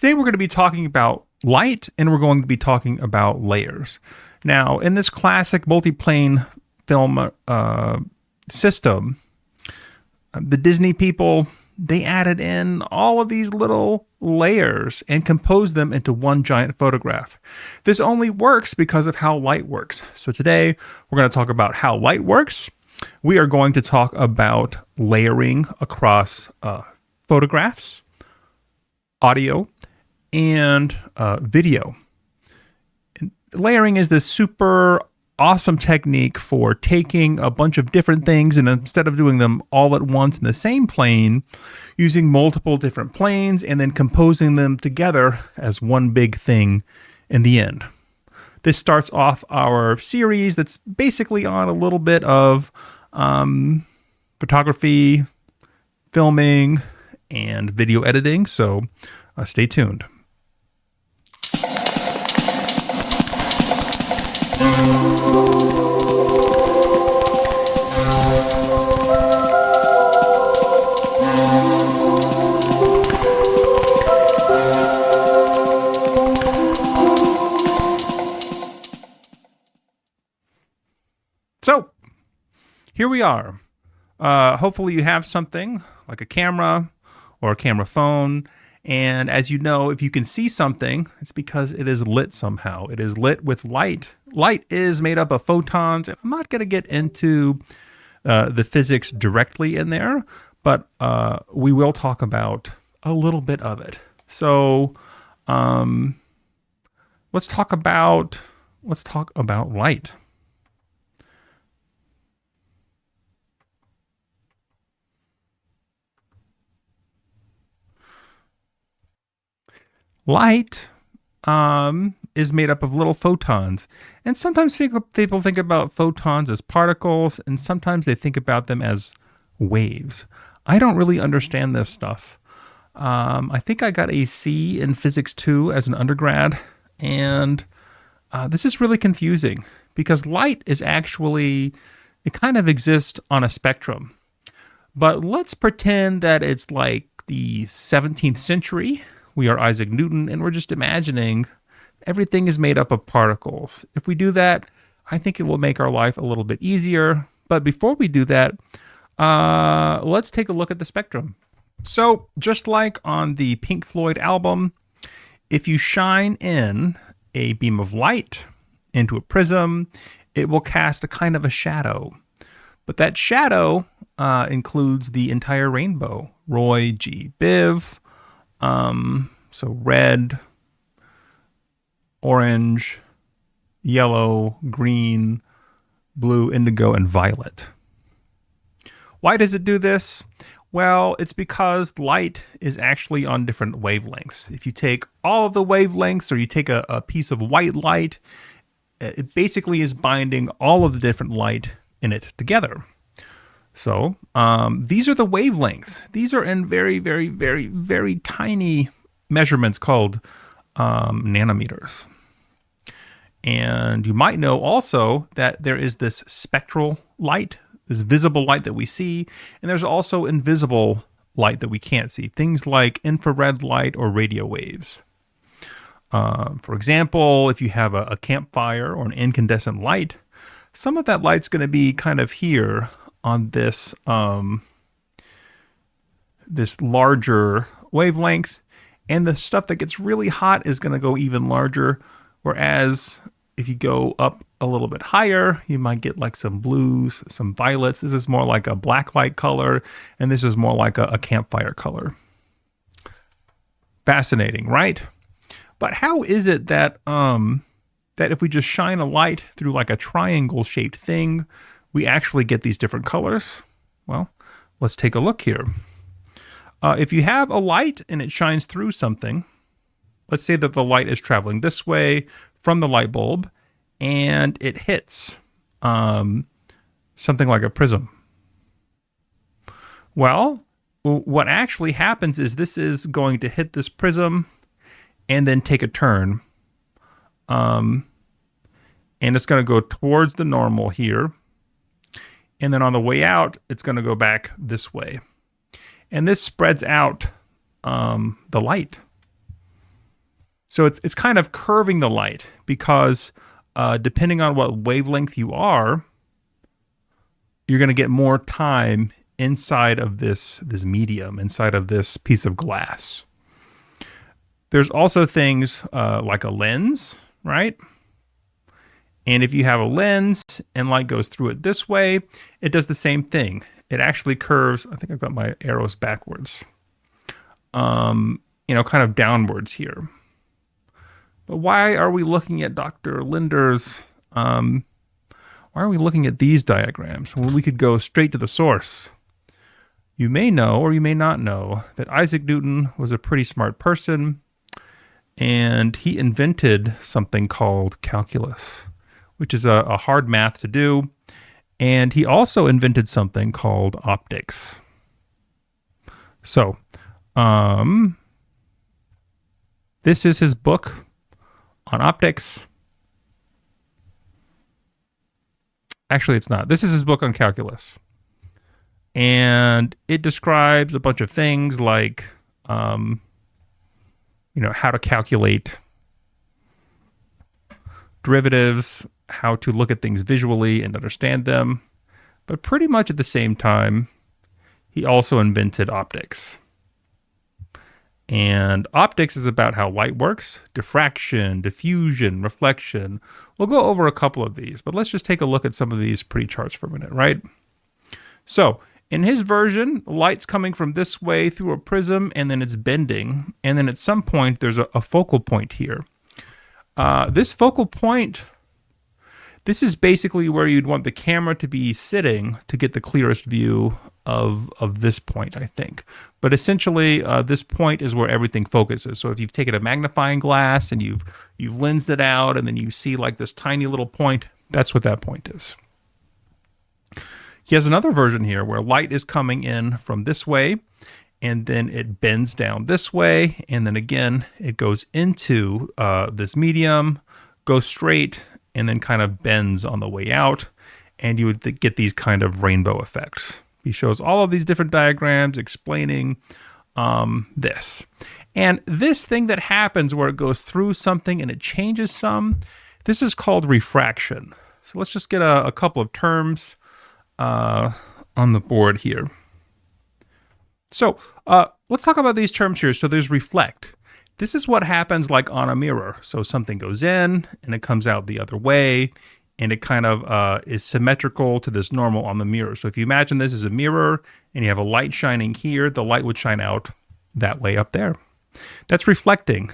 Today we're going to be talking about light, and we're going to be talking about layers. Now, in this classic multiplane film system, the Disney people, they added in all of these little layers and composed them into one giant photograph. This only works because of how light works. So today we're going to talk about how light works. We are going to talk about layering across photographs, audio, and video. And layering is this super awesome technique for taking a bunch of different things and instead of doing them all at once in the same plane, using multiple different planes and then composing them together as one big thing in the end. This starts off our series that's basically on a little bit of photography, filming, and video editing, so stay tuned. So, here we are. Hopefully you have something like a camera or a camera phone. And as you know, if you can see something, it's because it is lit somehow. It is lit with light. Light is made up of photons. And I'm not going to get into the physics directly in there, but we will talk about a little bit of it. So let's talk about light. Light is made up of little photons. And sometimes people think about photons as particles, and sometimes they think about them as waves. I don't really understand this stuff. I think I got a C in Physics 2 as an undergrad, and this is really confusing because light is actually, it kind of exists on a spectrum. But let's pretend that it's like the 17th century. We are Isaac Newton, and we're just imagining everything is made up of particles. If we do that, I think it will make our life a little bit easier. But before we do that, let's take a look at the spectrum. So just like on the Pink Floyd album, if you shine in a beam of light into a prism, it will cast a kind of a shadow. But that shadow includes the entire rainbow. Roy G. Biv. So red, orange, yellow, green, blue, indigo, and violet. Why does it do this? Well, it's because light is actually on different wavelengths. If you take all of the wavelengths or you take a piece of white light, it basically is binding all of the different light in it together. So these are the wavelengths. These are in very, very, very, very tiny measurements called nanometers. And you might know also that there is this spectral light, this visible light that we see, and there's also invisible light that we can't see, things like infrared light or radio waves. For example, if you have a campfire or an incandescent light, some of that light's going to be kind of here on this this larger wavelength, and the stuff that gets really hot is going to go even larger, whereas if you go up a little bit higher, you might get like some blues, some violets. This is more like a black light color, and this is more like a campfire color. Fascinating, right? But how is it that that if we just shine a light through like a triangle-shaped thing, we actually get these different colors? Well, let's take a look here. If you have a light and it shines through something, let's say that the light is traveling this way from the light bulb, and it hits something like a prism. Well, what actually happens is this is going to hit this prism and then take a turn. And it's going to go towards the normal here. And then on the way out, it's going to go back this way. And this spreads out the light. So it's kind of curving the light because depending on what wavelength you are, you're going to get more time inside of this medium, inside of this piece of glass. There's also things like a lens, right? And if you have a lens and light goes through it this way, it does the same thing. It actually curves. I think I've got my arrows backwards. Kind of downwards here. But why are we looking at Dr. Linder's, why are we looking at these diagrams? Well, we could go straight to the source. You may know, or you may not know, that Isaac Newton was a pretty smart person, and he invented something called calculus, which is a hard math to do. And he also invented something called optics. So, this is his book on optics. Actually, it's not. This is his book on calculus. And it describes a bunch of things like, how to calculate derivatives, how to look at things visually and understand them. But pretty much at the same time, he also invented optics. And optics is about how light works, diffraction, diffusion, reflection. We'll go over a couple of these, but let's just take a look at some of these pretty charts for a minute, right? So in his version, light's coming from this way through a prism, and then it's bending. And then at some point, there's a focal point here. This focal point, this is basically where you'd want the camera to be sitting to get the clearest view of this point, I think. But essentially, this point is where everything focuses. So if you've taken a magnifying glass and you've lensed it out, and then you see like this tiny little point, that's what that point is. He has another version here where light is coming in from this way, and then it bends down this way, and then again, it goes into this medium, goes straight, and then kind of bends on the way out, and you would get these kind of rainbow effects. He shows all of these different diagrams explaining this. And this thing that happens where it goes through something and it changes some, this is called refraction. So let's just get a couple of terms on the board here. So let's talk about these terms here. So there's reflect. This is what happens like on a mirror. So something goes in and it comes out the other way, and it kind of is symmetrical to this normal on the mirror. So if you imagine this as a mirror and you have a light shining here, the light would shine out that way up there. That's reflecting.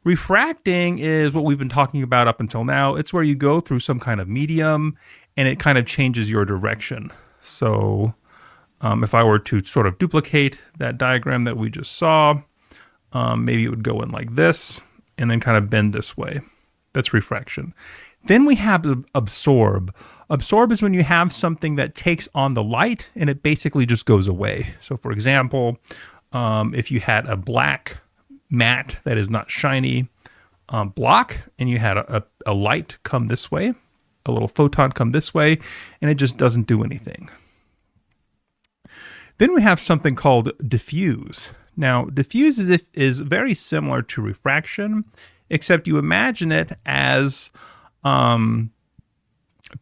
Refracting is what we've been talking about up until now. It's where you go through some kind of medium and it kind of changes your direction. So if I were to sort of duplicate that diagram that we just saw, maybe it would go in like this and then kind of bend this way. That's refraction. Then we have absorb. Absorb is when you have something that takes on the light and it basically just goes away. So for example, if you had a black matte that is not shiny block, and you had a light come this way, a little photon come this way, and it just doesn't do anything. Then we have something called diffuse. Now, diffuse is very similar to refraction, except you imagine it as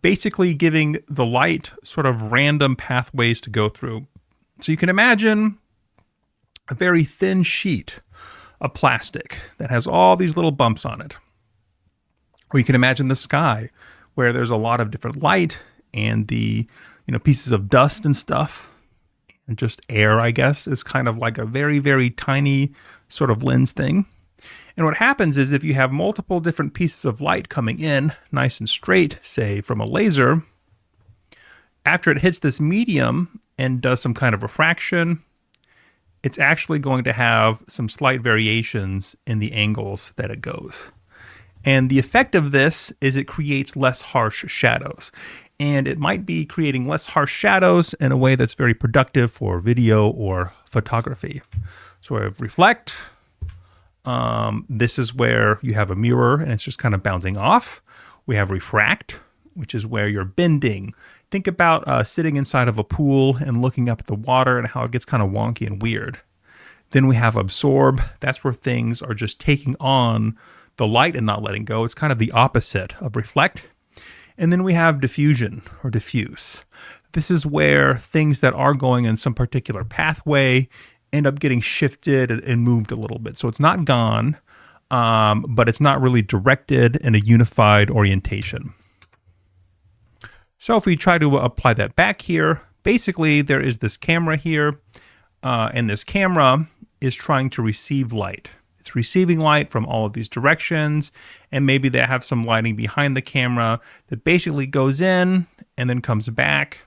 basically giving the light sort of random pathways to go through. So you can imagine a very thin sheet of plastic that has all these little bumps on it. Or you can imagine the sky where there's a lot of different light and the pieces of dust and stuff, and just air, I guess, is kind of like a very, very tiny sort of lens thing. And what happens is if you have multiple different pieces of light coming in nice and straight, say from a laser, after it hits this medium and does some kind of refraction, it's actually going to have some slight variations in the angles that it goes. And the effect of this is it creates less harsh shadows. And it might be creating less harsh shadows in a way that's very productive for video or photography. So we have reflect. This is where you have a mirror and it's just kind of bouncing off. We have refract, which is where you're bending. Think about sitting inside of a pool and looking up at the water and how it gets kind of wonky and weird. Then we have absorb. That's where things are just taking on the light and not letting go. It's kind of the opposite of reflect. And then we have diffusion or diffuse. This is where things that are going in some particular pathway end up getting shifted and moved a little bit. So it's not gone, but it's not really directed in a unified orientation. So if we try to apply that back here, basically there is this camera here, and this camera is trying to receive light. It's receiving light from all of these directions, and maybe they have some lighting behind the camera that basically goes in and then comes back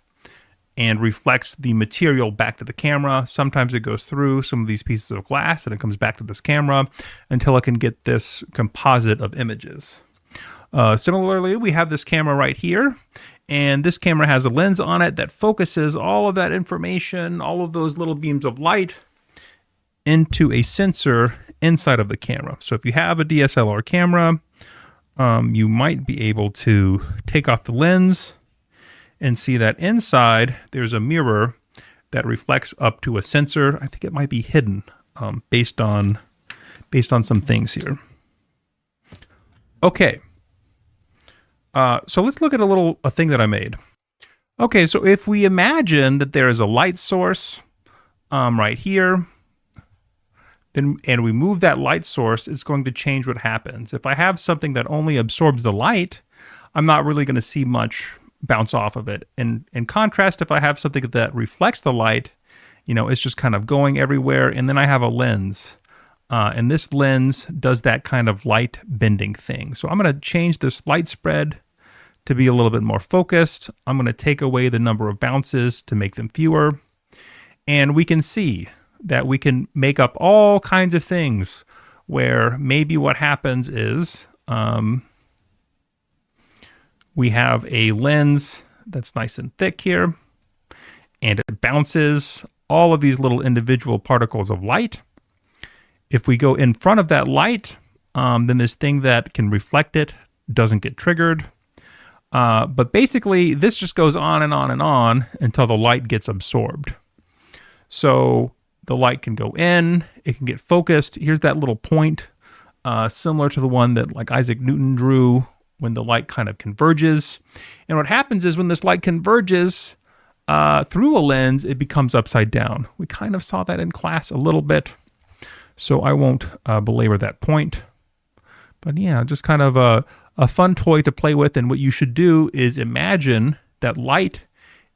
and reflects the material back to the camera. Sometimes it goes through some of these pieces of glass and it comes back to this camera until it can get this composite of images. Similarly, we have this camera right here, and this camera has a lens on it that focuses all of that information, all of those little beams of light, into a sensor inside of the camera. So if you have a DSLR camera, you might be able to take off the lens and see that inside there's a mirror that reflects up to a sensor. I think it might be hidden based on some things here. Okay. So let's look at a thing that I made. Okay, so if we imagine that there is a light source right here, and we move that light source, it's going to change what happens. If I have something that only absorbs the light, I'm not really going to see much bounce off of it. In contrast, if I have something that reflects the light, it's just kind of going everywhere. And then I have a lens, and this lens does that kind of light bending thing. So I'm going to change this light spread to be a little bit more focused. I'm going to take away the number of bounces to make them fewer. And we can see that we can make up all kinds of things where maybe what happens is we have a lens that's nice and thick here, and it bounces all of these little individual particles of light. If we go in front of that light, then this thing that can reflect it doesn't get triggered. But basically, this just goes on and on and on until the light gets absorbed. So the light can go in, it can get focused. Here's that little point, similar to the one that like Isaac Newton drew when the light kind of converges. And what happens is when this light converges through a lens, it becomes upside down. We kind of saw that in class a little bit, so I won't belabor that point. But yeah, just kind of a fun toy to play with. And what you should do is imagine that light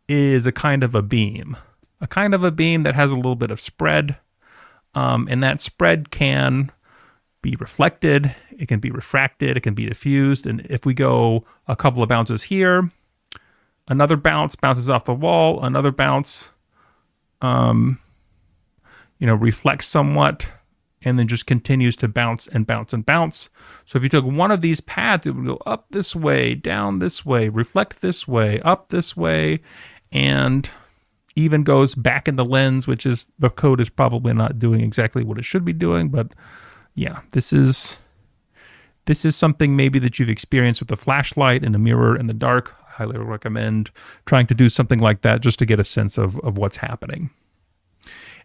is a kind of a beam that has a little bit of spread. And that spread can be reflected, it can be refracted, it can be diffused. And if we go a couple of bounces here, another bounce bounces off the wall, another bounce, reflects somewhat, and then just continues to bounce and bounce and bounce. So if you took one of these paths, it would go up this way, down this way, reflect this way, up this way, and even goes back in the lens, which is, the code is probably not doing exactly what it should be doing. But yeah, this is something maybe that you've experienced with a flashlight and a mirror in the dark. I highly recommend trying to do something like that just to get a sense of what's happening.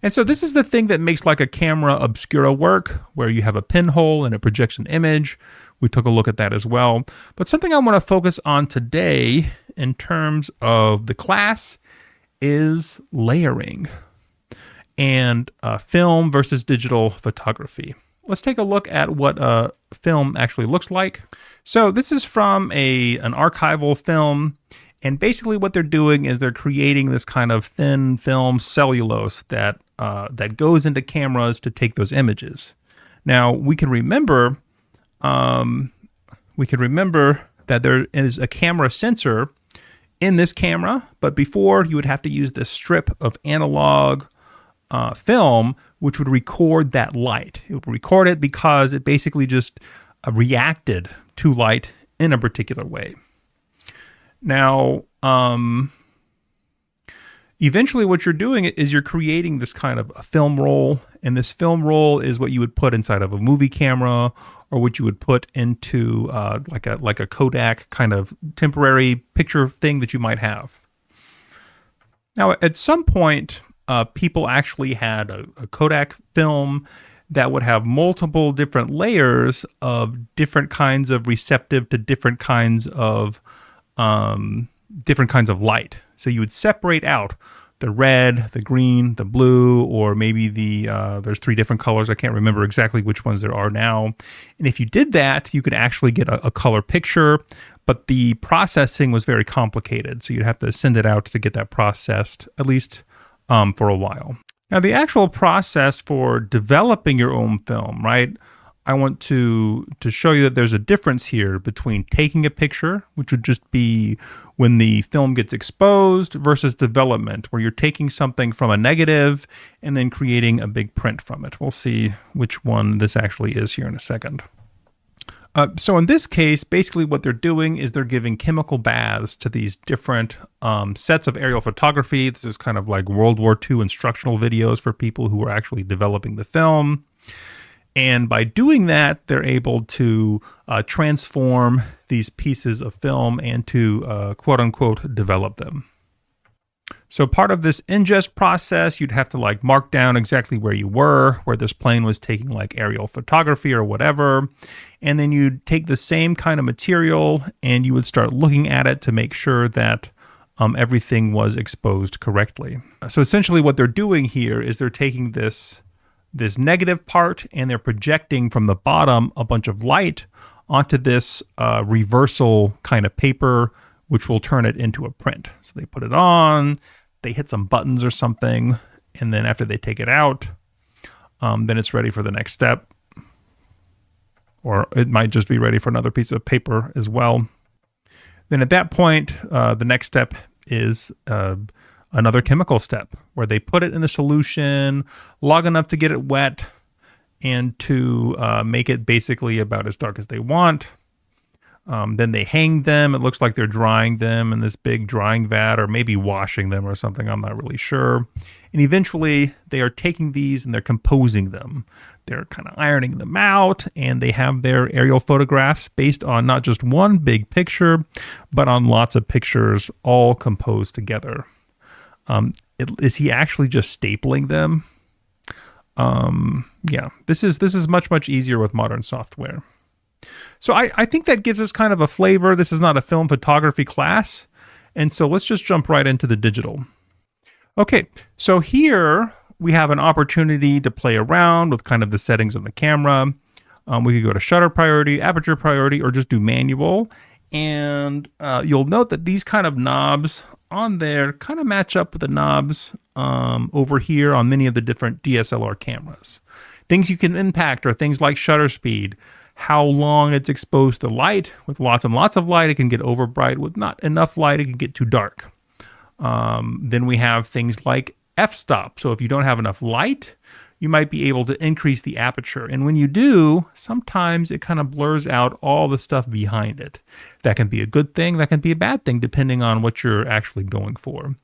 And so this is the thing that makes like a camera obscura work, where you have a pinhole and it projects an image. We took a look at that as well. But something I want to focus on today in terms of the class is layering and film versus digital photography. Let's take a look at what a film actually looks like. So this is from an archival film. And basically what they're doing is they're creating this kind of thin film cellulose that goes into cameras to take those images. Now we can remember that there is a camera sensor in this camera, but before you would have to use this strip of analog film, which would record that light. It would record it because it basically just reacted to light in a particular way. Now, eventually what you're doing is you're creating this kind of a film roll, and this film roll is what you would put inside of a movie camera, or what you would put into like a Kodak kind of temporary picture thing that you might have. Now, at some point, people actually had a Kodak film that would have multiple different layers of different kinds of receptive to different kinds of light. So you would separate out the red, the green, the blue, or maybe there's 3 different colors. I can't remember exactly which ones there are now. And if you did that, you could actually get a color picture, but the processing was very complicated. So you'd have to send it out to get that processed, at least for a while. Now, the actual process for developing your own film, right? I want to show you that there's a difference here between taking a picture, which would just be when the film gets exposed, versus development, where you're taking something from a negative and then creating a big print from it. We'll see which one this actually is here in a second. So in this case, basically what they're doing is they're giving chemical baths to these different sets of aerial photography. This is kind of like World War II instructional videos for people who are actually developing the film. And by doing that, they're able to transform these pieces of film and to quote unquote develop them. So part of this ingest process, you'd have to like mark down exactly where you were, where this plane was taking like aerial photography or whatever. And then you'd take the same kind of material and you would start looking at it to make sure that everything was exposed correctly. So essentially what they're doing here is they're taking this negative part and they're projecting from the bottom a bunch of light onto this reversal kind of paper, which will turn it into a print. So they put it on, they hit some buttons or something, and then after they take it out, then it's ready for the next step. Or it might just be ready for another piece of paper as well. Then at that point, the next step is another chemical step where they put it in the solution long enough to get it wet and to make it basically about as dark as they want. Then they hang them. It looks like they're drying them in this big drying vat, or maybe washing them or something. I'm not really sure. And eventually they are taking these and they're composing them. They're kind of ironing them out, and they have their aerial photographs based on not just one big picture, but on lots of pictures all composed together. Is he actually just stapling them? Yeah, this is much easier with modern software. So I think that gives us kind of a flavor. This is not a film photography class. And so let's just jump right into the digital. Okay, so here we have an opportunity to play around with kind of the settings on the camera. We could go to shutter priority, aperture priority, or just do manual. And you'll note that these kind of knobs on there kind of match up with the knobs over here on many of the different DSLR cameras. Things you can impact are things like shutter speed, how long it's exposed to light. With lots and lots of light, it can get over bright. With not enough light, it can get too dark. Then we have things like f-stop. So if you don't have enough light, you might be able to increase the aperture. And when you do, sometimes it kind of blurs out all the stuff behind it. That can be a good thing, that can be a bad thing, depending on what you're actually going for.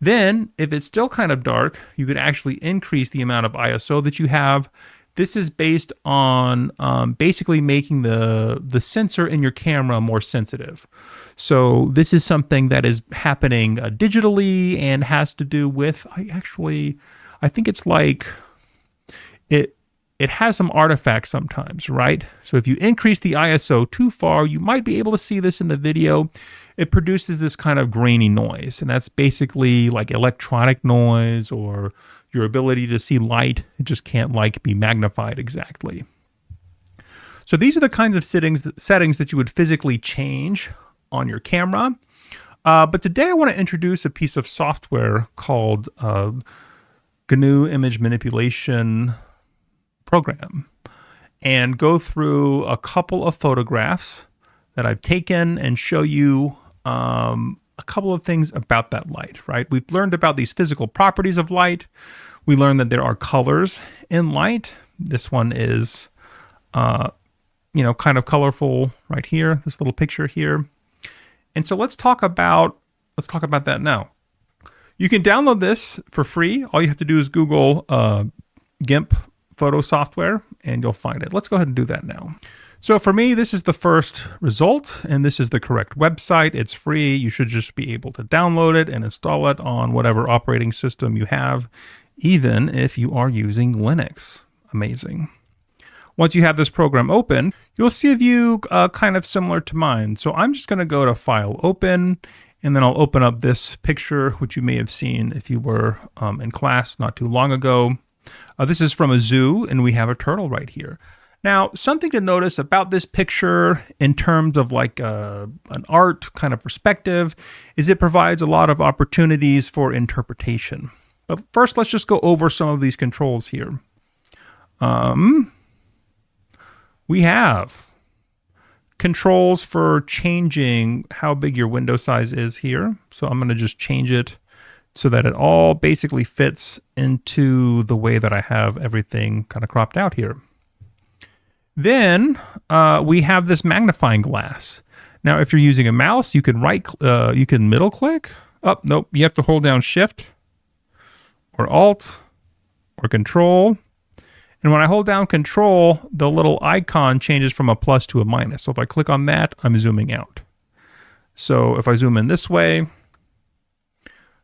Then, if it's still kind of dark, you could actually increase the amount of ISO that you have. This is based on basically making the sensor in your camera more sensitive. So this is something that is happening digitally and has to do with, I think it's like, it has some artifacts sometimes, right? So if you increase the ISO too far, you might be able to see this in the video. It produces this kind of grainy noise, and that's basically like electronic noise or your ability to see light. It just can't like be magnified exactly. So these are the kinds of settings that you would physically change on your camera. But today I want to introduce a piece of software called GNU Image Manipulation Program and go through a couple of photographs that I've taken and show you a couple of things about that light, right? We've learned about these physical properties of light. We learned that there are colors in light. This one is, kind of colorful right here, this little picture here. And so let's talk about that now. You can download this for free. All you have to do is Google GIMP photo software and you'll find it. Let's go ahead and do that now. So for me, this is the first result, and this is the correct website. It's free. You should just be able to download it and install it on whatever operating system you have, even if you are using Linux. Amazing. Once you have this program open, you'll see a view kind of similar to mine. So I'm just going to go to File, Open, and then I'll open up this picture, which you may have seen if you were in class not too long ago. This is from a zoo, and we have a turtle right here. Now, something to notice about this picture in terms of like an art kind of perspective is it provides a lot of opportunities for interpretation. But first, let's just go over some of these controls here. We have controls for changing how big your window size is here. So I'm going to just change it so that it all basically fits into the way that I have everything kind of cropped out here. Then we have this magnifying glass. Now, if you're using a mouse, you can you can middle click. Oh, nope, you have to hold down Shift or Alt or Control. And when I hold down Control, the little icon changes from a plus to a minus. So if I click on that, I'm zooming out. So if I zoom in this way,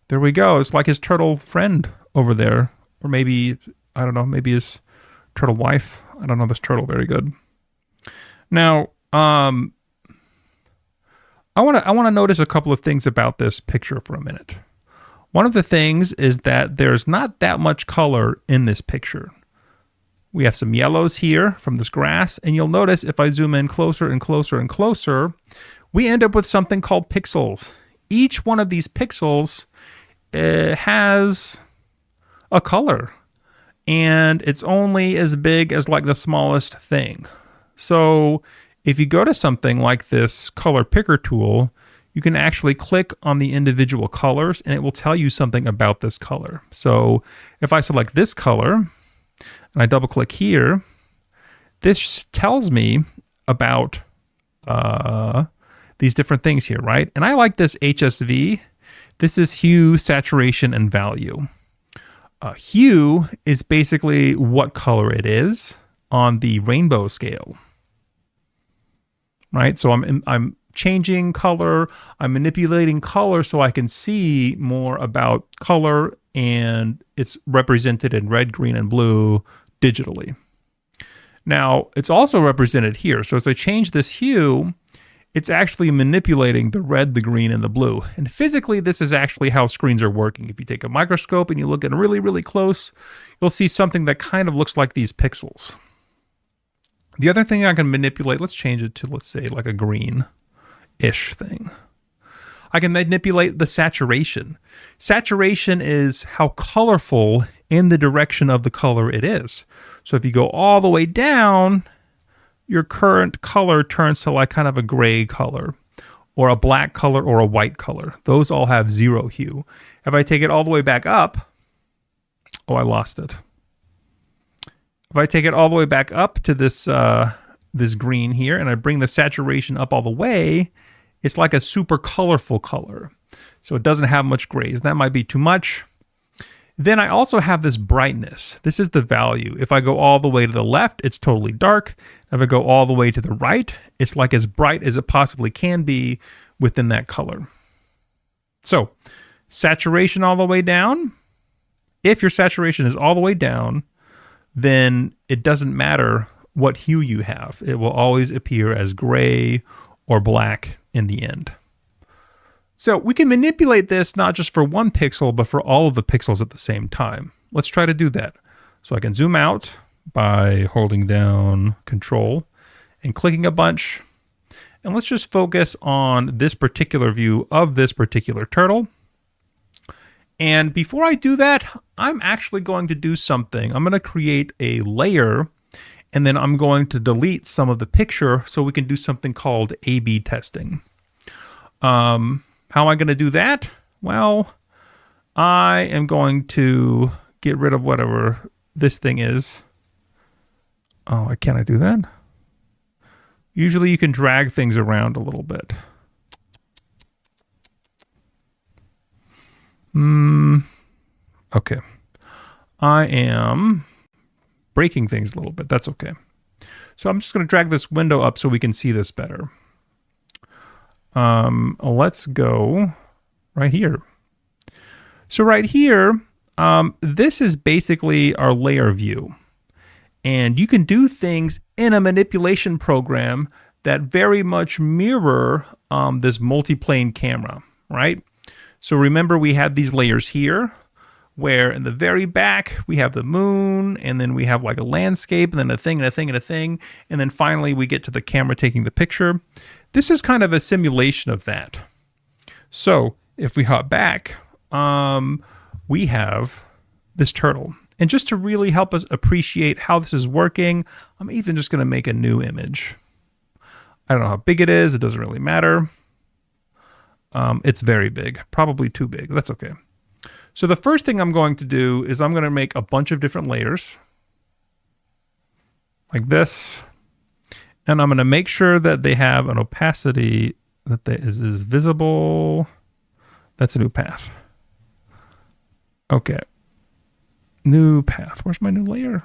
there we go. It's like his turtle friend over there. Or maybe, I don't know, maybe his turtle wife. I don't know this turtle very good. Now, I want to notice a couple of things about this picture for a minute. One of the things is that there's not that much color in this picture. We have some yellows here from this grass, and you'll notice if I zoom in closer and closer and closer, we end up with something called pixels. Each one of these pixels has a color, and it's only as big as like the smallest thing. So if you go to something like this color picker tool, you can actually click on the individual colors and it will tell you something about this color. So if I select this color and I double click here, this tells me about these different things here, right? And I like this HSV. This is hue, saturation, and value. Hue is basically what color it is on the rainbow scale, right? So I'm changing color, I'm manipulating color so I can see more about color, and it's represented in red, green, and blue digitally. Now, it's also represented here. So as I change this hue, it's actually manipulating the red, the green, and the blue. And physically, this is actually how screens are working. If you take a microscope and you look at it really, really close, you'll see something that kind of looks like these pixels. The other thing I can manipulate, let's change it to, let's say, like a green-ish thing. I can manipulate the saturation. Saturation is how colorful in the direction of the color it is. So if you go all the way down, your current color turns to like kind of a gray color or a black color or a white color. Those all have zero hue. If I take it all the way back up, oh, I lost it. If I take it all the way back up to this this green here and I bring the saturation up all the way, it's like a super colorful color. So it doesn't have much grays. That might be too much. Then I also have this brightness. This is the value. If I go all the way to the left, it's totally dark. If I go all the way to the right, it's like as bright as it possibly can be within that color. So saturation all the way down. If your saturation is all the way down, then it doesn't matter what hue you have. It will always appear as gray or black in the end. So we can manipulate this not just for one pixel, but for all of the pixels at the same time. Let's try to do that. So I can zoom out by holding down Control and clicking a bunch. And let's just focus on this particular view of this particular turtle. And before I do that, I'm actually going to do something. I'm going to create a layer, and then I'm going to delete some of the picture so we can do something called A/B testing. How am I going to do that? Well, I am going to get rid of whatever this thing is. Oh, can't I do that? Usually you can drag things around a little bit. Okay. I am breaking things a little bit. That's okay. So I'm just going to drag this window up so we can see this better. Let's go right here. So right here, this is basically our layer view. And you can do things in a manipulation program that very much mirror this multi-plane camera, right? So remember we had these layers here, where in the very back we have the moon, and then we have like a landscape, and then a thing and a thing and a thing, and then finally we get to the camera taking the picture. This is kind of a simulation of that. So if we hop back, we have this turtle. And just to really help us appreciate how this is working, I'm even just going to make a new image. I don't know how big it is. It doesn't really matter. It's very big, probably too big. That's okay. So the first thing I'm going to do is I'm going to make a bunch of different layers like this. And I'm going to make sure that they have an opacity that is visible. That's a new path. Okay. New path. Where's my new layer?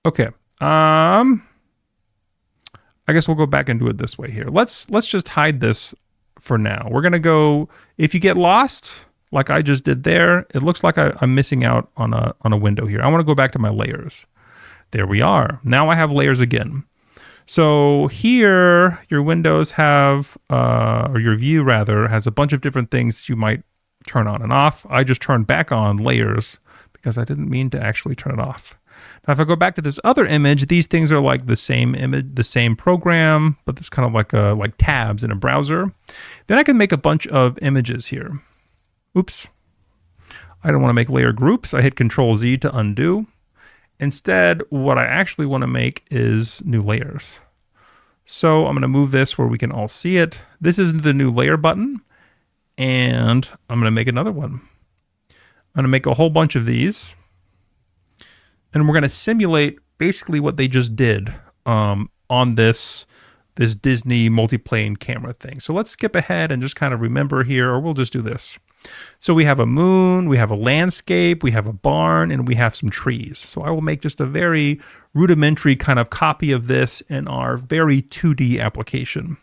Okay. I guess we'll go back and do it this way here. Let's just hide this for now. We're gonna go. If you get lost, like I just did there, it looks like I'm missing out on a window here. I want to go back to my layers. There we are. Now I have layers again. So here, your windows have, or your view rather, has a bunch of different things that you might turn on and off. I just turned back on layers because I didn't mean to actually turn it off. Now, if I go back to this other image, these things are like the same image, the same program, but it's kind of like tabs in a browser. Then I can make a bunch of images here. Oops. I don't want to make layer groups. I hit Control Z to undo. Instead, what I actually want to make is new layers. So I'm going to move this where we can all see it. This is the new layer button, and I'm going to make another one. I'm going to make a whole bunch of these, and we're going to simulate basically what they just did on this Disney multiplane camera thing. So let's skip ahead and just kind of remember here, or we'll just do this. So we have a moon, we have a landscape, we have a barn, and we have some trees. So I will make just a very rudimentary kind of copy of this in our very 2D application.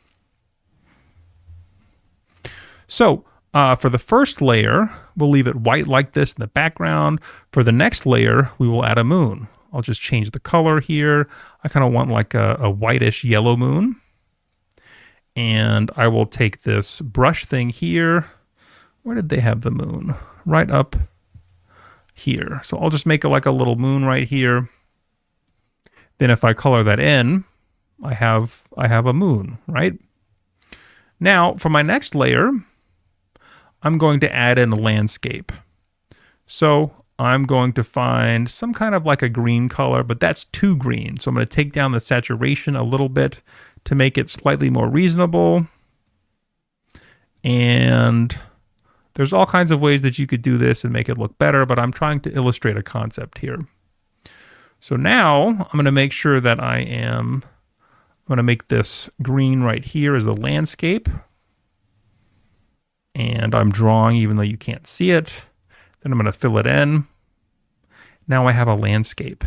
So for the first layer, we'll leave it white like this in the background. For the next layer, we will add a moon. I'll just change the color here. I kind of want like a whitish yellow moon. And I will take this brush thing here. Where did they have the moon? Right up here. So I'll just make it like a little moon right here. Then if I color that in, I have a moon, right? Now for my next layer, I'm going to add in a landscape. So I'm going to find some kind of like a green color, but that's too green. So I'm going to take down the saturation a little bit to make it slightly more reasonable. And there's all kinds of ways that you could do this and make it look better, but I'm trying to illustrate a concept here. So now I'm going to make sure that I'm going to make this green right here as a landscape. And I'm drawing even though you can't see it. Then I'm going to fill it in. Now I have a landscape.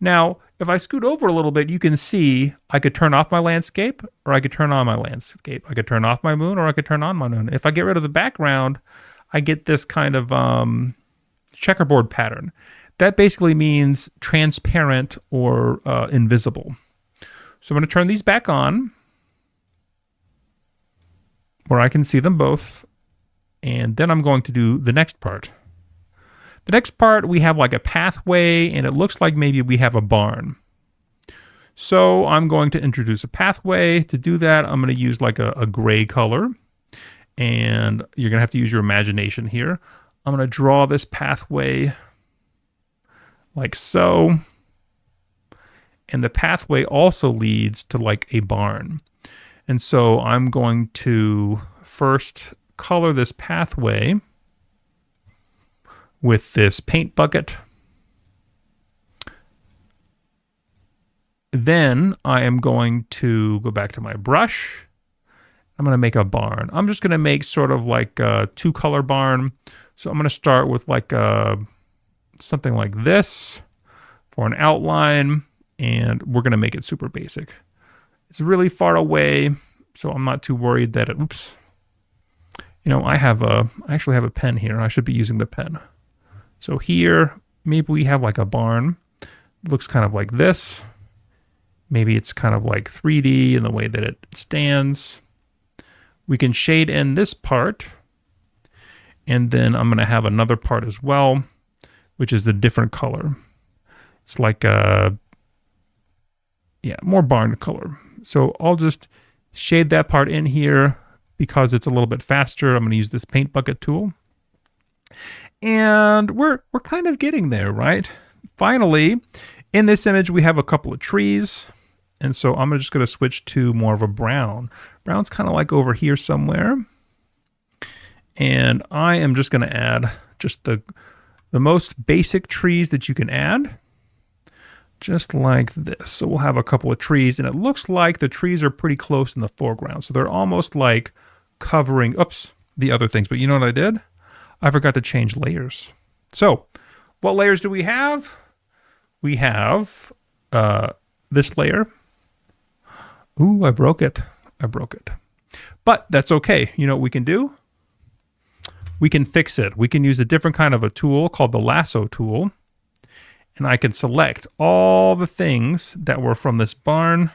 Now, if I scoot over a little bit, you can see I could turn off my landscape or I could turn on my landscape. I could turn off my moon or I could turn on my moon. If I get rid of the background, I get this kind of checkerboard pattern. That basically means transparent or invisible. So I'm going to turn these back on where I can see them both. And then I'm going to do the next part. The next part, we have like a pathway, and it looks like maybe we have a barn. So I'm going to introduce a pathway. To do that, I'm going to use like a gray color. And you're going to have to use your imagination here. I'm going to draw this pathway like so. And the pathway also leads to like a barn. And so I'm going to first color this pathway with this paint bucket. Then I am going to go back to my brush I'm going to make a barn. I'm just going to make sort of like a 2-color barn. So I'm going to start with like something like this for an outline, and we're going to make it super basic. It's really far away, so I'm not too worried that it, oops. You know, I actually have a pen here. I should be using the pen. So here, maybe we have like a barn. It looks kind of like this. Maybe it's kind of like 3D in the way that it stands. We can shade in this part. And then I'm going to have another part as well, which is a different color. It's like more barn color. So I'll just shade that part in here because it's a little bit faster. I'm going to use this paint bucket tool. And we're kind of getting there, right? Finally, in this image, we have a couple of trees. And so I'm just going to switch to more of a brown. Brown's kind of like over here somewhere. And I am just going to add just the most basic trees that you can add. Just like this. So we'll have a couple of trees, and it looks like the trees are pretty close in the foreground. So they're almost like covering, the other things. But you know what I did? I forgot to change layers. So what layers do we have? We have this layer. Ooh, I broke it. But that's okay. You know what we can do? We can fix it. We can use a different kind of a tool called the lasso tool. And I can select all the things that were from this barn.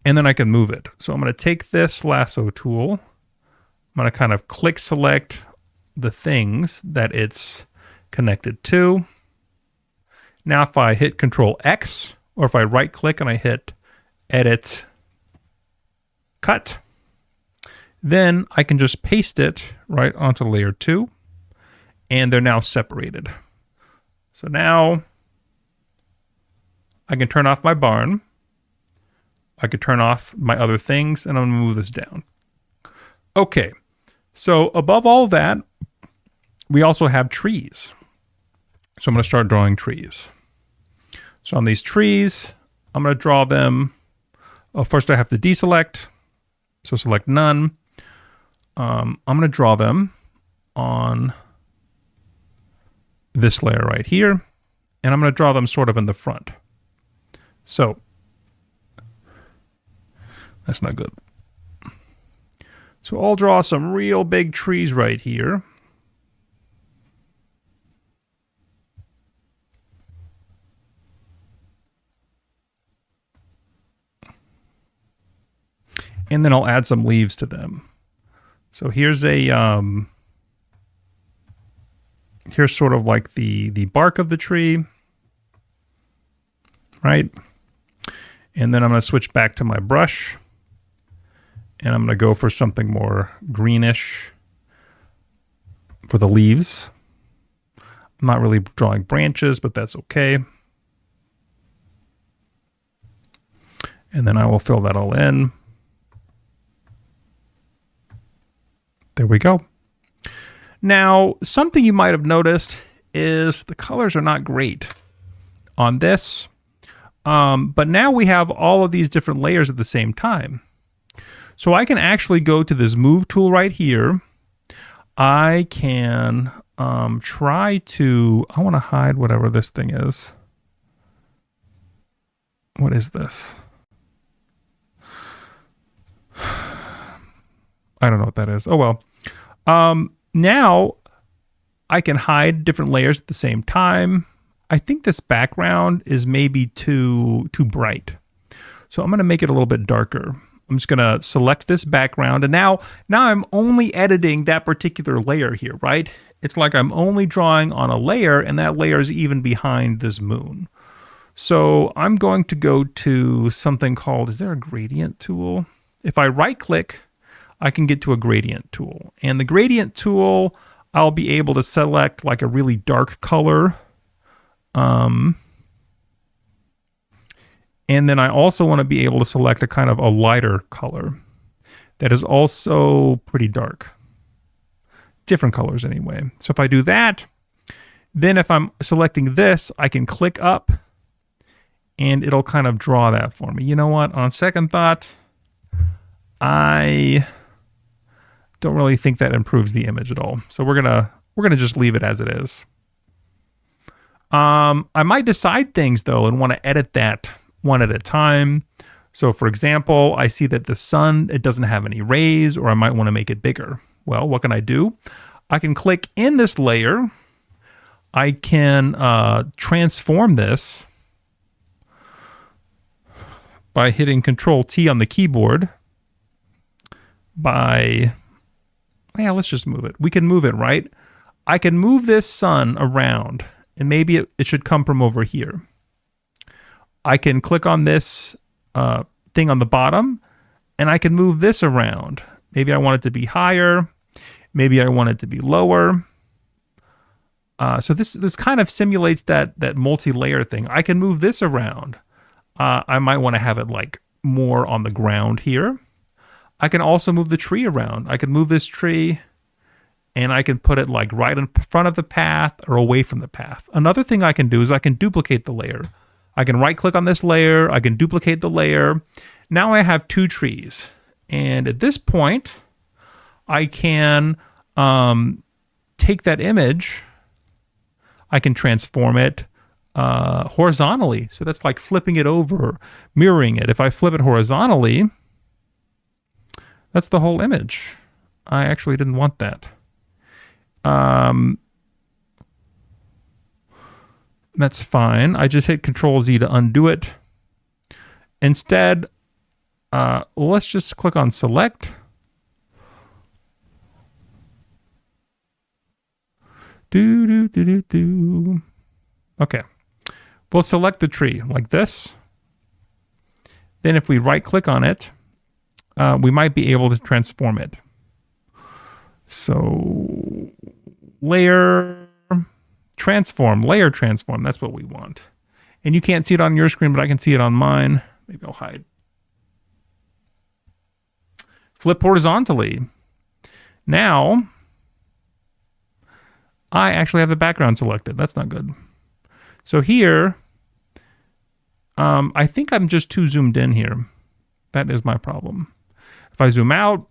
And then I can move it. So I'm going to take this lasso tool. I'm going to kind of click select the things that it's connected to. Now if I hit Control X, or if I right click and I hit Edit Cut, then I can just paste it right onto layer 2. And they're now separated. So now I can turn off my barn. I could turn off my other things, and I'm going to move this down. Okay, so above all that, we also have trees. So I'm going to start drawing trees. So on these trees, I'm going to draw them. First I have to deselect. So select none. I'm going to draw them on this layer right here, and I'm going to draw them sort of in the front. So that's not good. So I'll draw some real big trees right here. And then I'll add some leaves to them. So here's a here's sort of like the bark of the tree, right? And then I'm going to switch back to my brush, and I'm going to go for something more greenish for the leaves. I'm not really drawing branches, but that's okay. And then I will fill that all in. There we go. Now, something you might have noticed is the colors are not great on this. But now we have all of these different layers at the same time. So I can actually go to this move tool right here. I can try to, I want to hide whatever this thing is. What is this? I don't know what that is. Oh, well. Now I can hide different layers at the same time. I think this background is maybe too bright. So I'm going to make it a little bit darker. I'm just going to select this background. And now I'm only editing that particular layer here, right? It's like I'm only drawing on a layer, and that layer is even behind this moon. So I'm going to go to something called, is there a gradient tool? If I right click, I can get to a gradient tool. And the gradient tool, I'll be able to select like a really dark color. And then I also want to be able to select a kind of a lighter color that is also pretty dark. Different colors anyway. So if I do that, then if I'm selecting this, I can click up and it'll kind of draw that for me. You know what? On second thought, I don't really think that improves the image at all. So we're gonna just leave it as it is. I might decide things though and want to edit that one at a time. So for example, I see that the sun, it doesn't have any rays, or I might want to make it bigger. Well, what can I do? I can click in this layer. I can transform this by hitting Control T on the keyboard. Yeah, let's just move it. We can move it, right? I can move this sun around, and maybe it should come from over here. I can click on this thing on the bottom, and I can move this around. Maybe I want it to be higher. Maybe I want it to be lower. So this kind of simulates that multi-layer thing. I can move this around. I might want to have it like more on the ground here. I can also move the tree around. I can move this tree and I can put it like right in front of the path or away from the path. Another thing I can do is I can duplicate the layer. I can right click on this layer. I can duplicate the layer. Now I have two trees. And at this point, I can take that image. I can transform it horizontally. So that's like flipping it over, mirroring it. If I flip it horizontally, that's the whole image. I actually didn't want that. That's fine. I just hit Control Z to undo it. Instead, let's just click on Select. Okay. We'll select the tree like this. Then if we right click on it, we might be able to transform it. So layer transform, that's what we want. And you can't see it on your screen, but I can see it on mine. Maybe I'll hide. Flip horizontally. Now, I actually have the background selected. That's not good. So here, I think I'm just too zoomed in here. That is my problem. If I zoom out,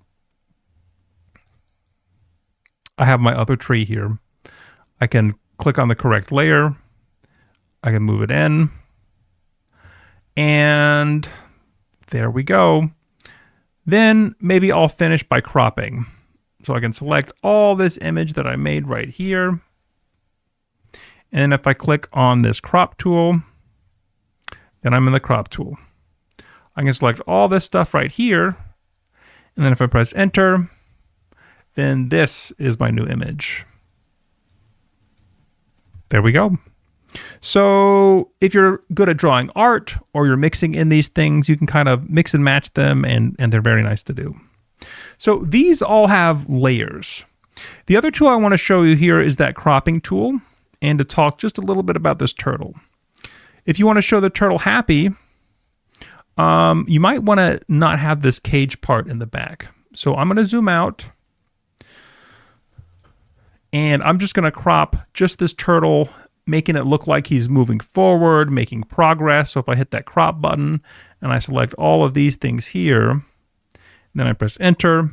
I have my other tree here. I can click on the correct layer. I can move it in. And there we go. Then maybe I'll finish by cropping. So I can select all this image that I made right here. And if I click on this crop tool, then I'm in the crop tool. I can select all this stuff right here. And then if I press enter, then this is my new image. There we go. So if you're good at drawing art or you're mixing in these things, you can kind of mix and match them, and they're very nice to do. So these all have layers. The other tool I want to show you here is that cropping tool, and to talk just a little bit about this turtle. If you want to show the turtle happy, you might want to not have this cage part in the back. So I'm going to zoom out, and I'm just going to crop just this turtle, making it look like he's moving forward, making progress. So if I hit that crop button and I select all of these things here, then I press enter,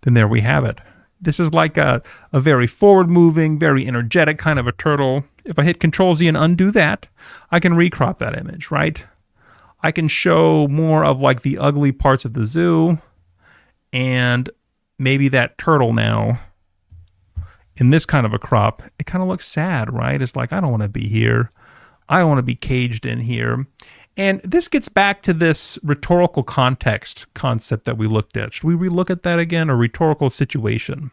then there we have it. This is like a very forward-moving, very energetic kind of a turtle. If I hit Control Z and undo that, I can recrop that image, right? I can show more of like the ugly parts of the zoo, and maybe that turtle now, in this kind of a crop, it kind of looks sad, right? It's like, I don't want to be here. I don't want to be caged in here. And this gets back to this rhetorical context concept that we looked at. Should we relook at that again? A rhetorical situation.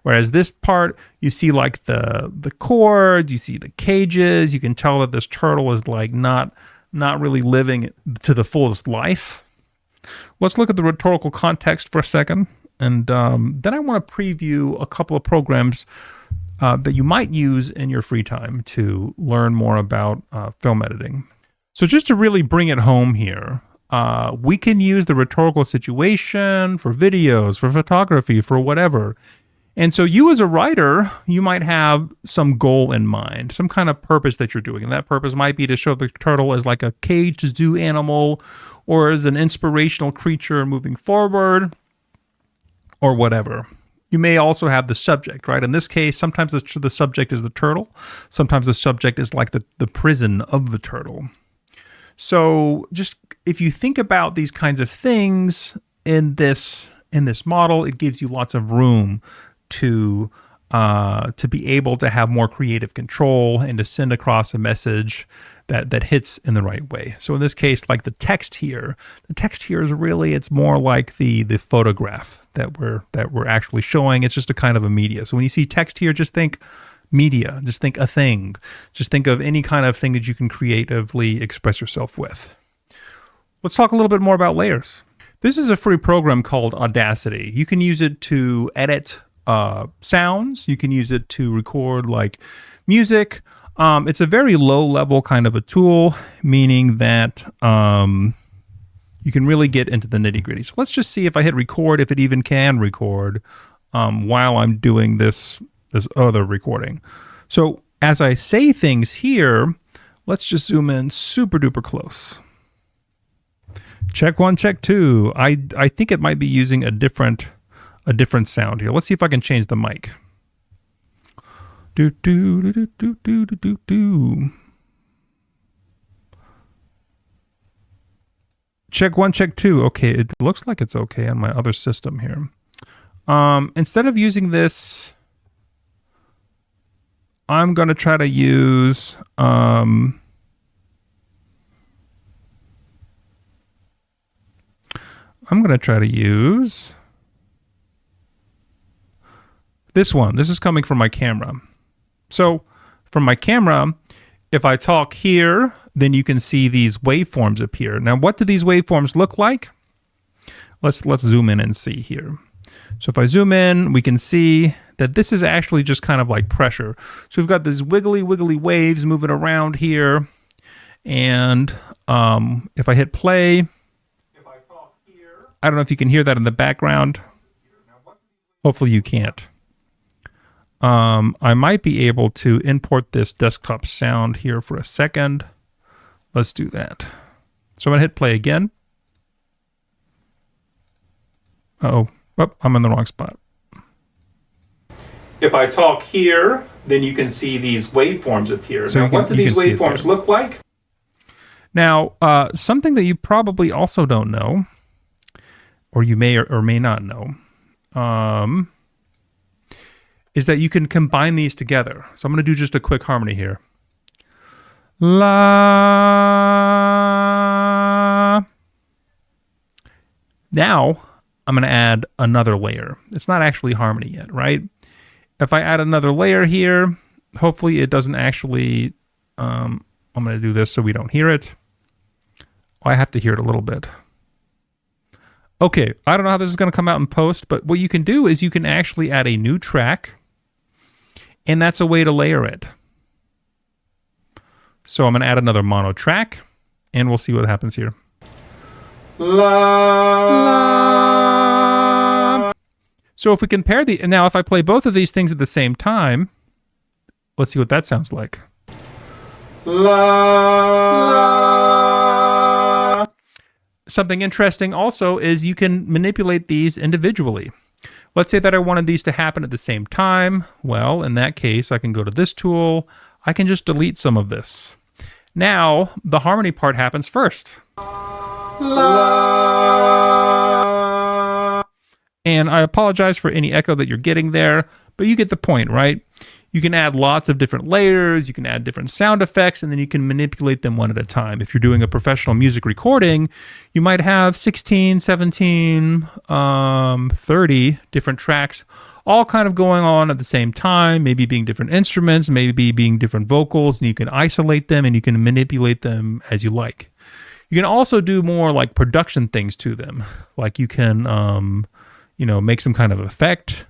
Whereas this part, you see like the cords, you see the cages, you can tell that this turtle is like not really living to the fullest life. Let's look at the rhetorical context for a second. And then I want to preview a couple of programs that you might use in your free time to learn more about film editing. So just to really bring it home here, we can use the rhetorical situation for videos, for photography, for whatever. And so you as a writer, you might have some goal in mind, some kind of purpose that you're doing. And that purpose might be to show the turtle as like a caged zoo animal or as an inspirational creature moving forward or whatever. You may also have the subject, right? In this case, sometimes the subject is the turtle. Sometimes the subject is like the prison of the turtle. So just if you think about these kinds of things in this model, it gives you lots of room to be able to have more creative control and to send across a message that hits in the right way. So in this case, like the text here is really, it's more like the photograph that we're actually showing. It's just a kind of a media. So when you see text here, just think media, just think a thing, just think of any kind of thing that you can creatively express yourself with. Let's talk a little bit more about layers. This is a free program called Audacity. You can use it to edit sounds. You can use it to record like music. It's a very low level kind of a tool, meaning that you can really get into the nitty gritty. So let's just see if I hit record, if it even can record while I'm doing this other recording. So as I say things here, let's just zoom in super duper close. Check 1, check 2. I think it might be using a different sound here. Let's see if I can change the mic. Do do do do do do do do. Check 1, check 2. Okay, it looks like it's okay on my other system here. Instead of using this, I'm going to try to use this one. This is coming from my camera. So from my camera, if I talk here, then you can see these waveforms appear. Now, what do these waveforms look like? Let's zoom in and see here. So if I zoom in, we can see that this is actually just kind of like pressure. So we've got these wiggly waves moving around here. And if I hit play, if I talk here, I don't know if you can hear that in the background. Hopefully you can't. I might be able to import this desktop sound here for a second. Let's do that. So I'm going to hit play again. Uh-oh. Oh, I'm in the wrong spot. If I talk here, then you can see these waveforms appear. So now, what do these waveforms look like? Now, something that you probably also don't know, or you may or may not know, is that you can combine these together. So I'm going to do just a quick harmony here. La. Now, I'm going to add another layer. It's not actually harmony yet, right? If I add another layer here, hopefully it doesn't actually, I'm going to do this so we don't hear it. I have to hear it a little bit. Okay, I don't know how this is going to come out in post, but what you can do is you can actually add a new track, and that's a way to layer it. So I'm going to add another mono track, and we'll see what happens here. La, la. So if we compare now if I play both of these things at the same time, let's see what that sounds like. La, la. Something interesting also is you can manipulate these individually. Let's say that I wanted these to happen at the same time. Well, in that case, I can go to this tool. I can just delete some of this. Now, the harmony part happens first. La. And I apologize for any echo that you're getting there, but you get the point, right? You can add lots of different layers, you can add different sound effects, and then you can manipulate them one at a time. If you're doing a professional music recording, you might have 16, 17, 30 different tracks, all kind of going on at the same time, maybe being different instruments, maybe being different vocals, and you can isolate them and you can manipulate them as you like. You can also do more like production things to them. Like you can, make some kind of effect,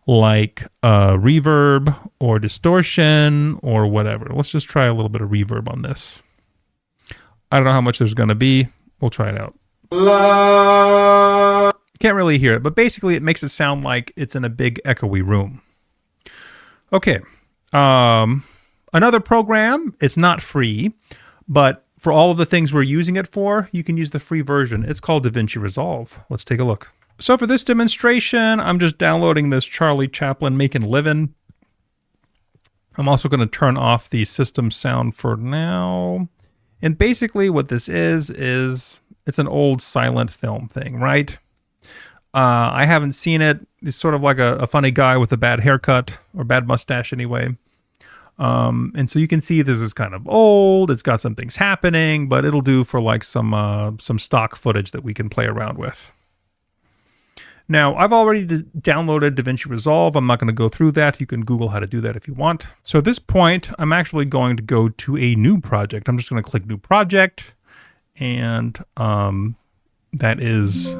like reverb or distortion or whatever. Let's just try a little bit of reverb on this. I don't know how much there's going to be. We'll try it out. Can't really hear it, but basically it makes it sound like it's in a big echoey room. Okay. Another program, it's not free, but for all of the things we're using it for, you can use the free version. It's called DaVinci Resolve. Let's take a look. So for this demonstration, I'm just downloading this Charlie Chaplin Makin' Livin'. I'm also going to turn off the system sound for now. And basically what this is it's an old silent film thing, right? I haven't seen it. It's sort of like a funny guy with a bad haircut, or bad mustache anyway. And so you can see this is kind of old. It's got some things happening, but it'll do for like some stock footage that we can play around with. Now, I've already downloaded DaVinci Resolve. I'm not going to go through that. You can Google how to do that if you want. So at this point, I'm actually going to go to a new project. I'm just going to click New Project. And that is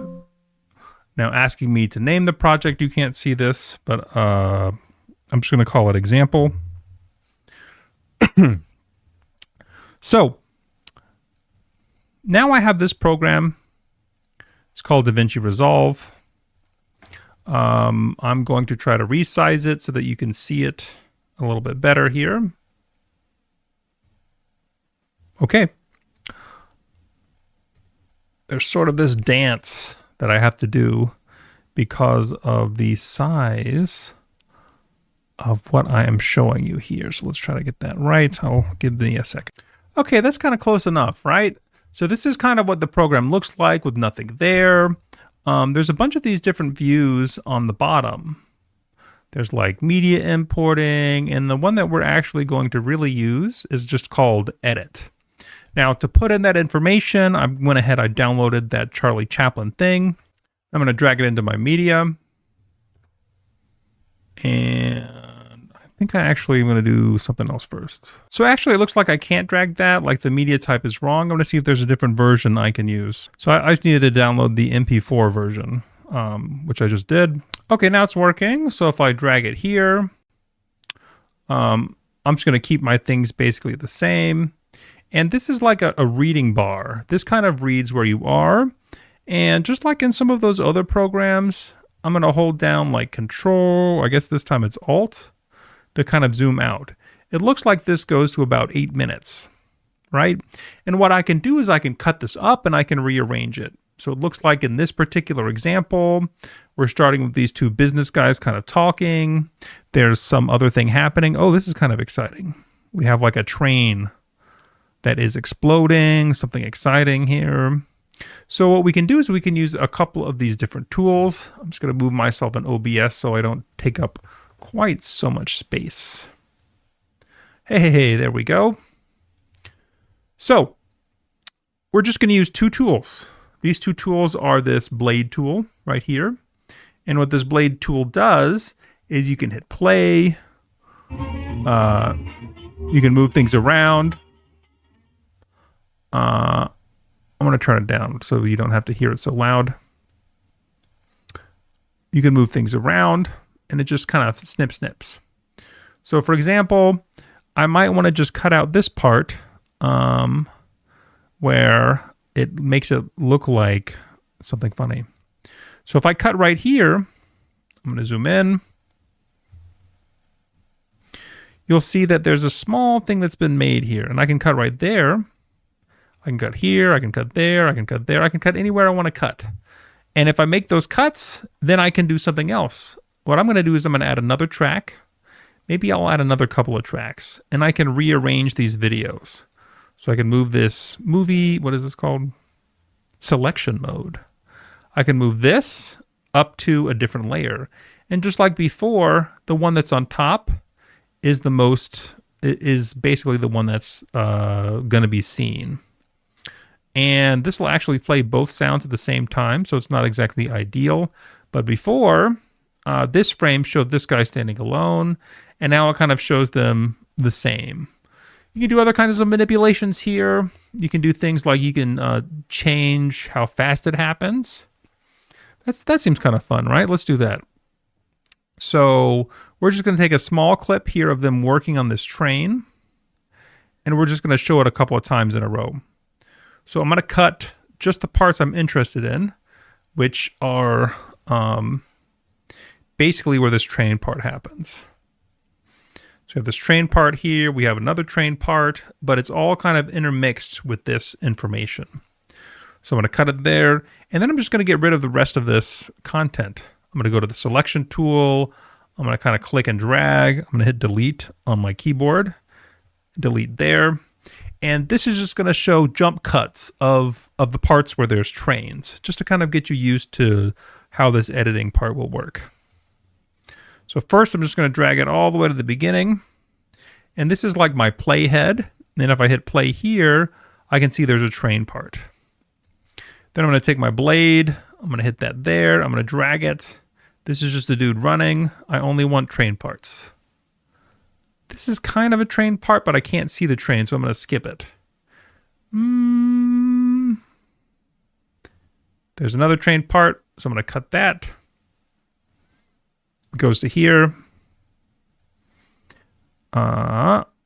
now asking me to name the project. You can't see this, but I'm just going to call it Example. So now I have this program. It's called DaVinci Resolve. I'm going to try to resize it so that you can see it a little bit better here. Okay. There's sort of this dance that I have to do because of the size of what I am showing you here. So let's try to get that right. I'll give me a second. Okay, that's kind of close enough, right? So this is kind of what the program looks like with nothing there. There's a bunch of these different views on the bottom. There's like media importing, and the one that we're actually going to really use is just called Edit. Now, to put in that information, I went ahead, I downloaded that Charlie Chaplin thing. I'm going to drag it into my media. And I think I actually am going to do something else first. So actually, it looks like I can't drag that, like the media type is wrong. I'm going to see if there's a different version I can use. So I just needed to download the MP4 version, which I just did. Okay, now it's working. So if I drag it here, I'm just going to keep my things basically the same. And this is like a reading bar. This kind of reads where you are. And just like in some of those other programs, I'm going to hold down like Control, I guess this time it's Alt, to kind of zoom out. It looks like this goes to about 8 minutes, right? And what I can do is I can cut this up and I can rearrange it. So it looks like in this particular example, we're starting with these two business guys kind of talking. There's some other thing happening. Oh, this is kind of exciting. We have like a train that is exploding, something exciting here. So what we can do is we can use a couple of these different tools. I'm just going to move myself in OBS so I don't take up quite so much space. Hey, there we go. So we're just going to use two tools. These two tools are this blade tool right here. And what this blade tool does is you can hit play. You can move things around. I'm going to turn it down so you don't have to hear it so loud. You can move things around and it just kind of snips. So for example, I might want to just cut out this part where it makes it look like something funny. So if I cut right here, I'm going to zoom in. You'll see that there's a small thing that's been made here, and I can cut right there. I can cut here, I can cut there, I can cut there, I can cut anywhere I want to cut. And if I make those cuts, then I can do something else. What I'm going to do is I'm going to add another track. Maybe I'll add another couple of tracks, and I can rearrange these videos. So I can move this movie, what is this called? Selection mode. I can move this up to a different layer. And just like before, the one that's on top is basically the one that's going to be seen. And this will actually play both sounds at the same time, so it's not exactly ideal. But before, this frame showed this guy standing alone, and now it kind of shows them the same. You can do other kinds of manipulations here. You can do things like you can change how fast it happens. That seems kind of fun, right? Let's do that. So we're just going to take a small clip here of them working on this train, and we're just going to show it a couple of times in a row. So I'm going to cut just the parts I'm interested in. which are basically where this train part happens. So we have this train part here, we have another train part, but it's all kind of intermixed with this information. So I'm going to cut it there, and then I'm just going to get rid of the rest of this content. I'm going to go to the selection tool, I'm going to kind of click and drag, I'm going to hit delete on my keyboard, delete there, and this is just going to show jump cuts of the parts where there's trains, just to kind of get you used to how this editing part will work. So first I'm just going to drag it all the way to the beginning. And this is like my playhead. And if I hit play here, I can see there's a train part. Then I'm going to take my blade. I'm going to hit that there. I'm going to drag it. This is just a dude running. I only want train parts. This is kind of a train part, but I can't see the train, so I'm going to skip it. There's another train part, so I'm going to cut that. Goes to here.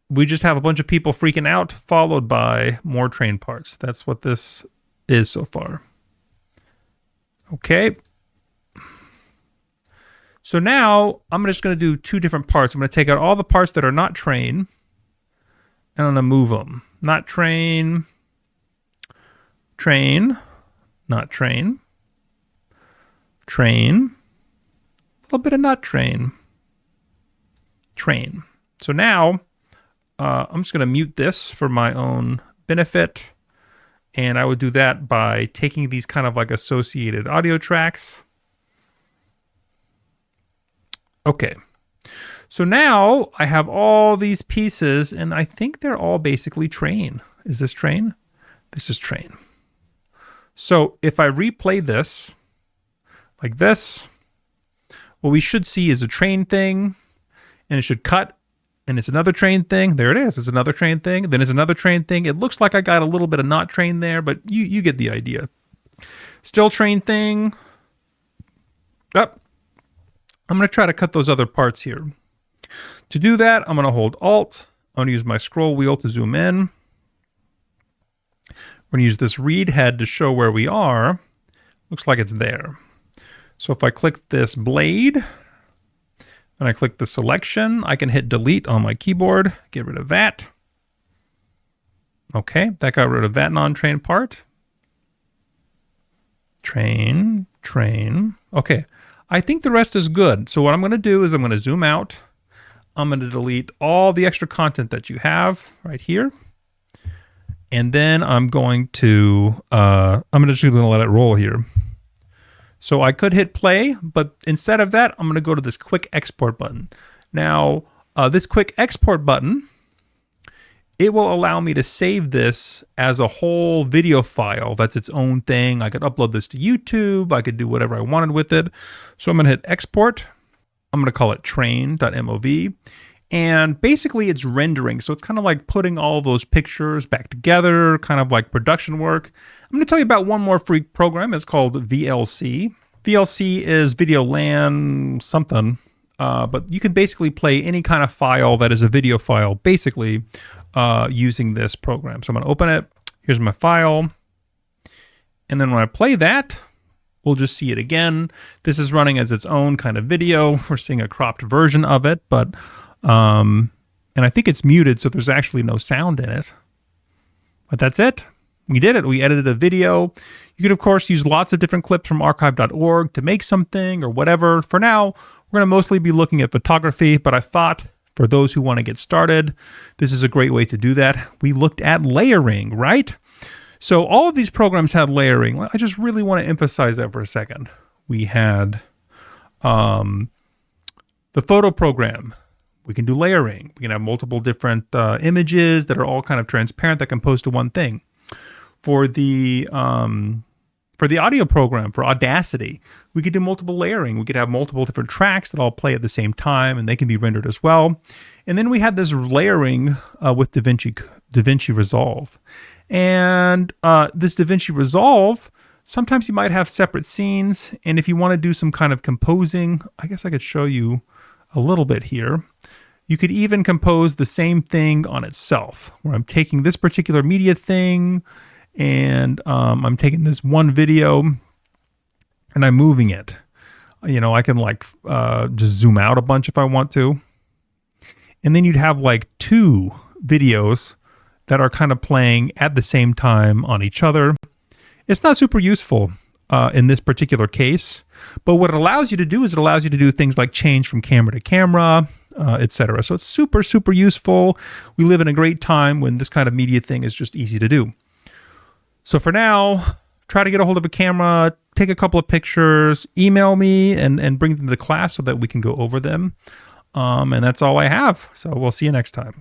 We just have a bunch of people freaking out, followed by more train parts. That's what this is so far. Okay. So now I'm just going to do two different parts. I'm going to take out all the parts that are not train, and I'm going to move them. Not train, train, not train, train, a little bit of not train, train. So now I'm just going to mute this for my own benefit. And I would do that by taking these kind of like associated audio tracks. Okay. So now I have all these pieces, and I think they're all basically train. Is this train? This is train. So if I replay this like this, what we should see is a train thing, and it should cut, and it's another train thing. There it is. It's another train thing. Then it's another train thing. It looks like I got a little bit of not train there, but you get the idea. Still train thing. Up. I'm going to try to cut those other parts here. To do that, I'm going to hold Alt. I'm going to use my scroll wheel to zoom in. We're going to use this read head to show where we are. Looks like it's there. So if I click this blade, and I click the selection, I can hit delete on my keyboard, get rid of that. Okay, that got rid of that non-train part. Train, train. Okay, I think the rest is good. So what I'm going to do is I'm going to zoom out. I'm going to delete all the extra content that you have right here. And then I'm going to, just going to let it roll here. So I could hit play, but instead of that, I'm going to go to this quick export button. Now, this quick export button, it will allow me to save this as a whole video file. That's its own thing. I could upload this to YouTube. I could do whatever I wanted with it. So I'm going to hit export. I'm going to call it train.mov. And basically it's rendering. So it's kind of like putting all those pictures back together, kind of like production work. I'm going to tell you about one more free program. It's called VLC. VLC is Video LAN something, but you can basically play any kind of file that is a video file, basically using this program. So I'm going to open it. Here's my file. And then when I play that, we'll just see it again. This is running as its own kind of video. We're seeing a cropped version of it, but and I think it's muted, so there's actually no sound in it. But that's it. We did it. We edited a video. You could, of course, use lots of different clips from archive.org to make something or whatever. For now, we're going to mostly be looking at photography, but I thought for those who want to get started, this is a great way to do that. We looked at layering, right? So all of these programs had layering. I just really want to emphasize that for a second. We had the photo program. We can do layering. We can have multiple different images that are all kind of transparent that can post to one thing. For the audio program, for Audacity, we could do multiple layering. We could have multiple different tracks that all play at the same time, and they can be rendered as well. And then we had this layering with DaVinci Resolve. And this DaVinci Resolve, sometimes you might have separate scenes. And if you want to do some kind of composing, I guess I could show you a little bit here. You could even compose the same thing on itself, where I'm taking this particular media thing, and I'm taking this one video, and I'm moving it. I can like just zoom out a bunch if I want to. And then you'd have like two videos that are kind of playing at the same time on each other. It's not super useful in this particular case, but what it allows you to do is it allows you to do things like change from camera to camera, etc. So it's super, super useful. We live in a great time when this kind of media thing is just easy to do. So for now, try to get a hold of a camera, take a couple of pictures, email me and bring them to the class so that we can go over them. And that's all I have. So we'll see you next time.